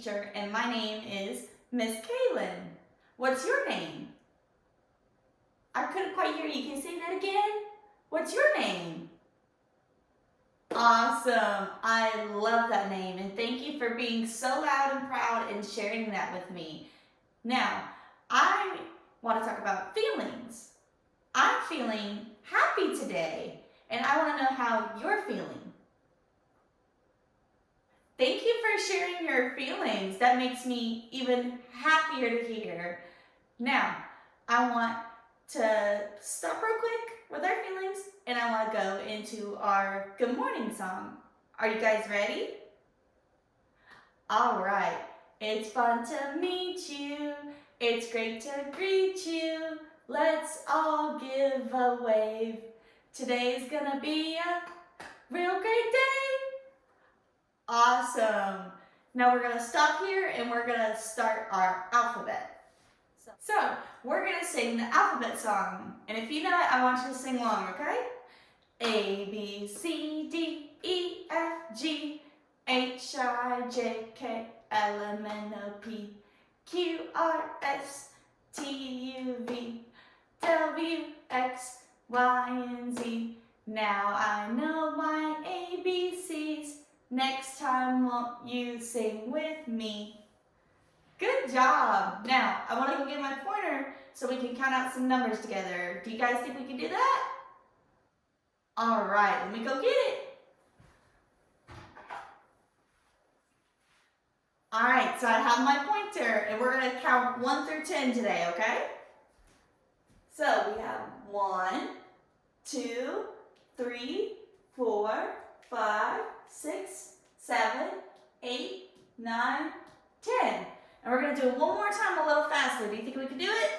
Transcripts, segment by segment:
teacher, and my name is Miss Kaylin. What's your name? I couldn't quite hear you. Can you say that again? What's your name? Awesome. I love that name, and thank you for being so loud and proud and sharing that with me. Now, I want to talk about feelings. I'm feeling happy today, and I want to know how you're feeling. Thank you for sharing your feelings. That makes me even happier to hear. Now, I want to stop real quick with our feelings, and I want to go into our good morning song. Are you guys ready? All right. It's fun to meet you. It's great to greet you. Let's all give a wave. Today's gonna be a real great day. Awesome. Now we're gonna stop here and we're gonna start our alphabet. So we're gonna sing the alphabet song. And if you know it, I want you to sing along, okay? A, B, C, D, E, F, G, H, I, J, K, L, M, N, O, P, Q, R, S, T, U, V, W, X, Y, and Z. Now I know my ABCs. Next time, won't you sing with me? Good job. Now, I want to go get my pointer so we can count out some numbers together. Do you guys think we can do that? All right, let me go get it. All right, so I have my pointer, and we're going to count 1 through 10 today, okay? So we have 1, 2, 3, 4, 5, 6, 7, 8, 9, 10. And we're going to do it one more time a little faster. Do you think we can do it?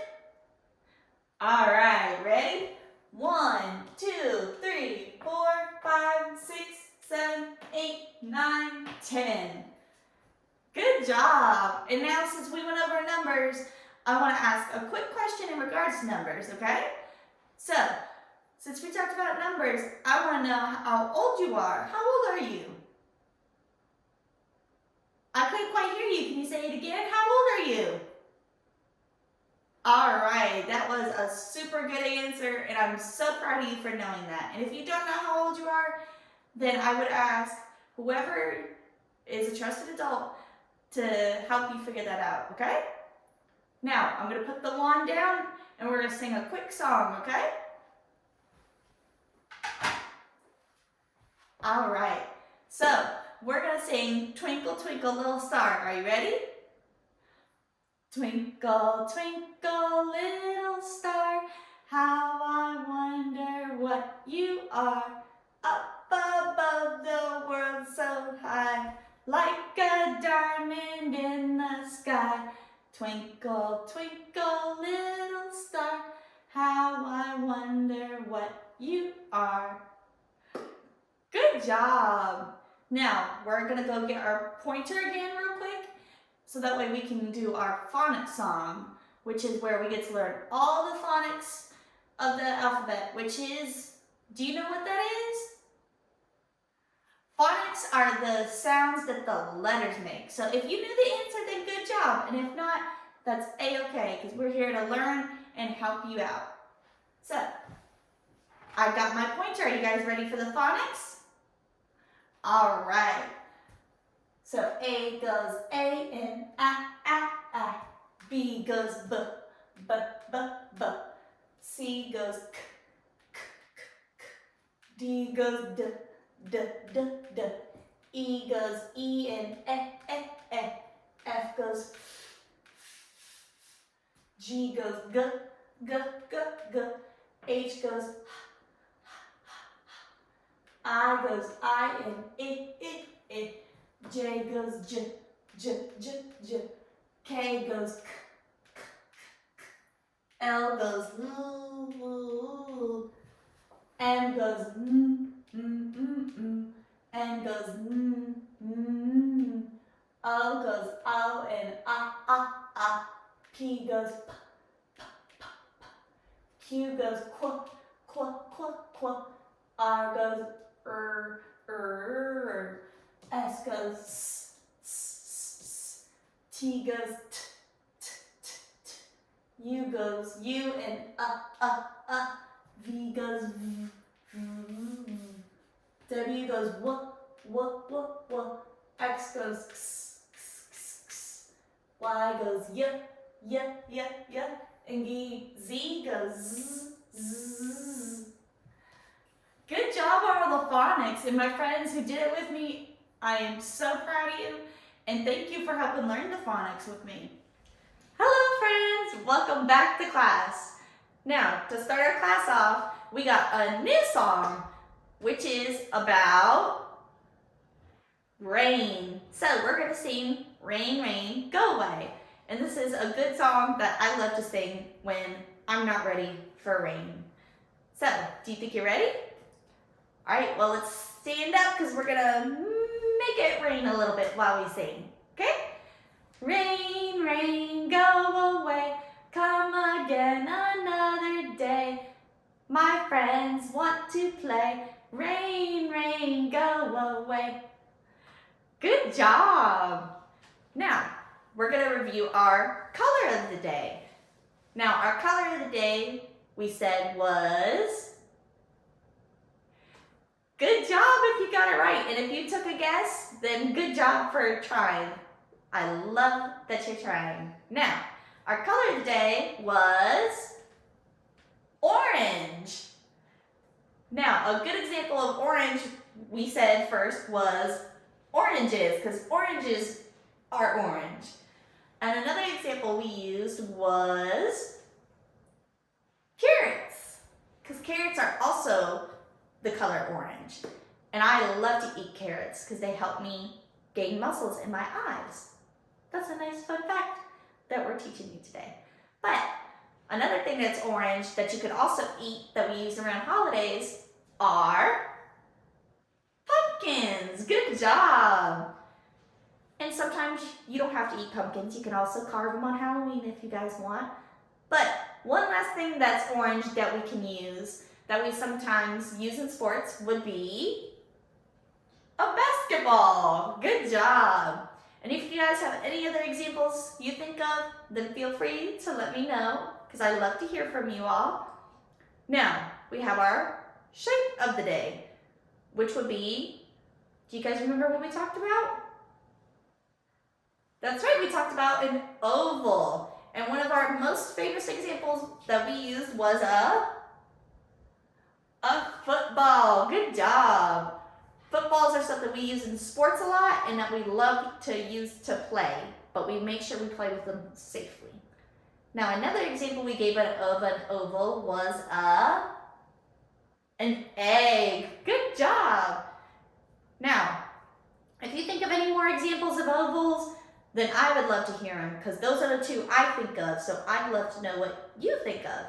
All right, ready? 1, 2, 3, 4, 5, 6, 7, 8, 9, 10. Good job. And now since we went over numbers, I want to ask a quick question in regards to numbers, okay? So, since we talked about numbers, I want to know how old you are. How old are you? I couldn't quite hear you. Can you say it again? How old are you? All right, that was a super good answer, and I'm so proud of you for knowing that. And if you don't know how old you are, then I would ask whoever is a trusted adult to help you figure that out, okay? Now, I'm going to put the wand down, and we're going to sing a quick song, okay? All right, so we're going to sing Twinkle, Twinkle, Little Star. Are you ready? Twinkle, twinkle, little star, how I wonder what you are. Up above the world so high, like a diamond in the sky. Twinkle, twinkle, little star, how I wonder what you are. Good job. Now, we're going to go get our pointer again real quick, so that way we can do our phonics song, which is where we get to learn all the phonics of the alphabet, which is, do you know what that is? Phonics are the sounds that the letters make. So if you knew the answer, then good job. And if not, that's A-okay, because we're here to learn and help you out. So, I got my pointer. Are you guys ready for the phonics? All right. So A goes A and A. B goes B, B, B, B. C goes K, K, K, K. D goes D, D, D, D. E goes E and E. F goes F. G goes G, G, G, G. H goes H, I goes I and I. J goes J, J, J, J. K goes K, K, K, K. L goes L. M goes M. N goes N. O goes O and A. P goes P, P, P, P. Q goes Qu, Qu, Qu, Qu. R goes R. S goes S. T goes t, t, t, t. U goes U and V goes v, v, v. W goes w. X goes x, x, x, x. Y goes y. And Z goes z, z. Good job on all the phonics, and my friends who did it with me, I am so proud of you, and thank you for helping learn the phonics with me. Hello friends, welcome back to class. Now, to start our class off, we got a new song, which is about rain. So we're gonna sing Rain, Rain, Go Away. And this is a good song that I love to sing when I'm not ready for rain. So, do you think you're ready? All right, well, let's stand up because we're gonna make it rain a little bit while we sing, okay? Rain, rain, go away, come again another day. My friends want to play, rain, rain, go away. Good job. Now, we're gonna review our color of the day. Now, our color of the day, we said was, good job if you got it right. And if you took a guess, then good job for trying. I love that you're trying. Now, our color of the day was orange. Now, a good example of orange we said first was oranges, because oranges are orange. And another example we used was carrots, because carrots are also the color orange. And I love to eat carrots because they help me gain muscles in my eyes. That's a nice fun fact that we're teaching you today. But another thing that's orange that you could also eat that we use around holidays are pumpkins. Good job. And sometimes you don't have to eat pumpkins. You can also carve them on Halloween if you guys want. But one last thing that's orange that we can use, that we sometimes use in sports, would be a basketball. Good job. And if you guys have any other examples you think of, then feel free to let me know, because I love to hear from you all. Now, we have our shape of the day, which would be, do you guys remember what we talked about? That's right, we talked about an oval. And one of our most famous examples that we used was a football. Good job. Footballs are something we use in sports a lot and that we love to use to play, but we make sure we play with them safely. Now, another example we gave of an oval was an egg. Good job. Now, if you think of any more examples of ovals, then I would love to hear them, because those are the two I think of, so I'd love to know what you think of.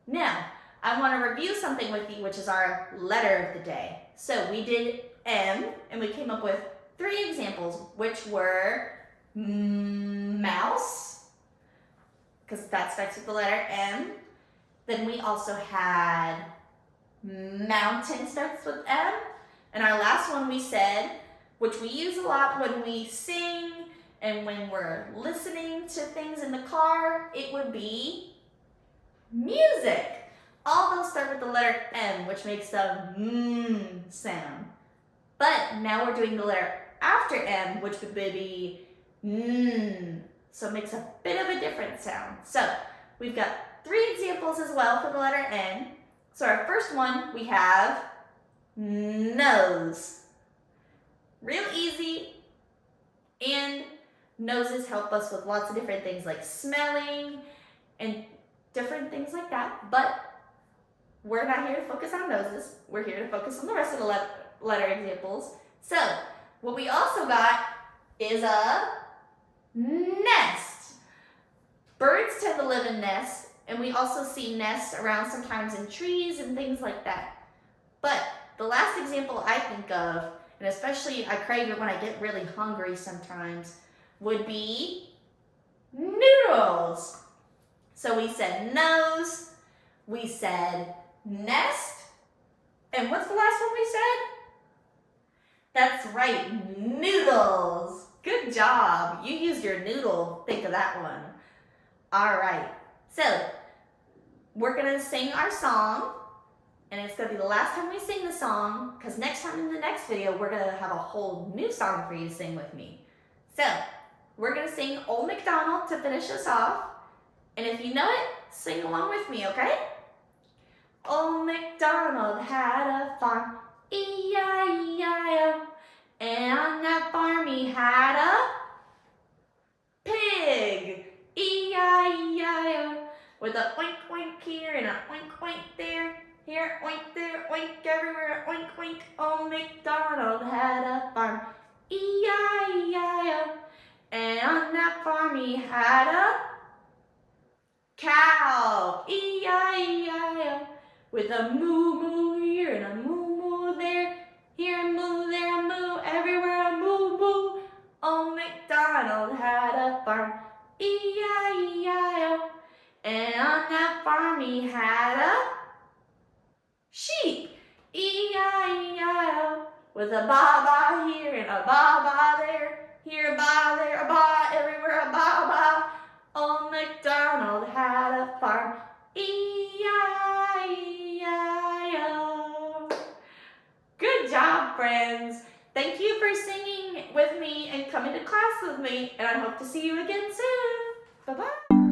Now, I want to review something with you, which is our letter of the day. So we did M, and we came up with 3 examples, which were mouse, because that starts with the letter M. Then we also had mountain, starts with M. And our last one we said, which we use a lot when we sing and when we're listening to things in the car, it would be music. All those start with the letter M, which makes the sound. But now we're doing the letter after M, which would be so it makes a bit of a different sound. So we've got 3 examples as well for the letter N. So our first one, we have nose. Real easy, and noses help us with lots of different things like smelling and different things like that, but we're not here to focus on noses. We're here to focus on the rest of the letter examples. So what we also got is a nest. Birds tend to live in nests, and we also see nests around sometimes in trees and things like that. But the last example I think of, and especially I crave it when I get really hungry sometimes, would be noodles. So we said nose, we said nest, and what's the last one we said? That's right, noodles. Good job. You used your noodle. Think of that one. All right. So, we're going to sing our song. And it's going to be the last time we sing the song. Because next time in the next video, we're going to have a whole new song for you to sing with me. So, we're going to sing Old MacDonald to finish us off. And if you know it, sing along with me, okay? Old MacDonald had a farm, E-I-E-I-O. And on that farm he had a pig, E-I-E-I-O. With a oink oink here and a oink oink there. Here, oink there, oink everywhere, oink oink. Old MacDonald had a farm, E-I-E-I-O. And on that farm he had a cow, E-I-E-I-O. With a moo moo here and a moo moo there. Here a moo, there a moo, everywhere a moo moo. Old MacDonald had a farm, E-I-E-I-O. And on that farm he had a sheep, E-I-E-I-O. With a ba-ba here and a ba-ba there. Here a ba, there a ba, everywhere a ba-ba. Old MacDonald had a farm, E-I-E-I-O. Good job, friends. Thank you for singing with me and coming to class with me, and I hope to see you again soon. Bye-bye.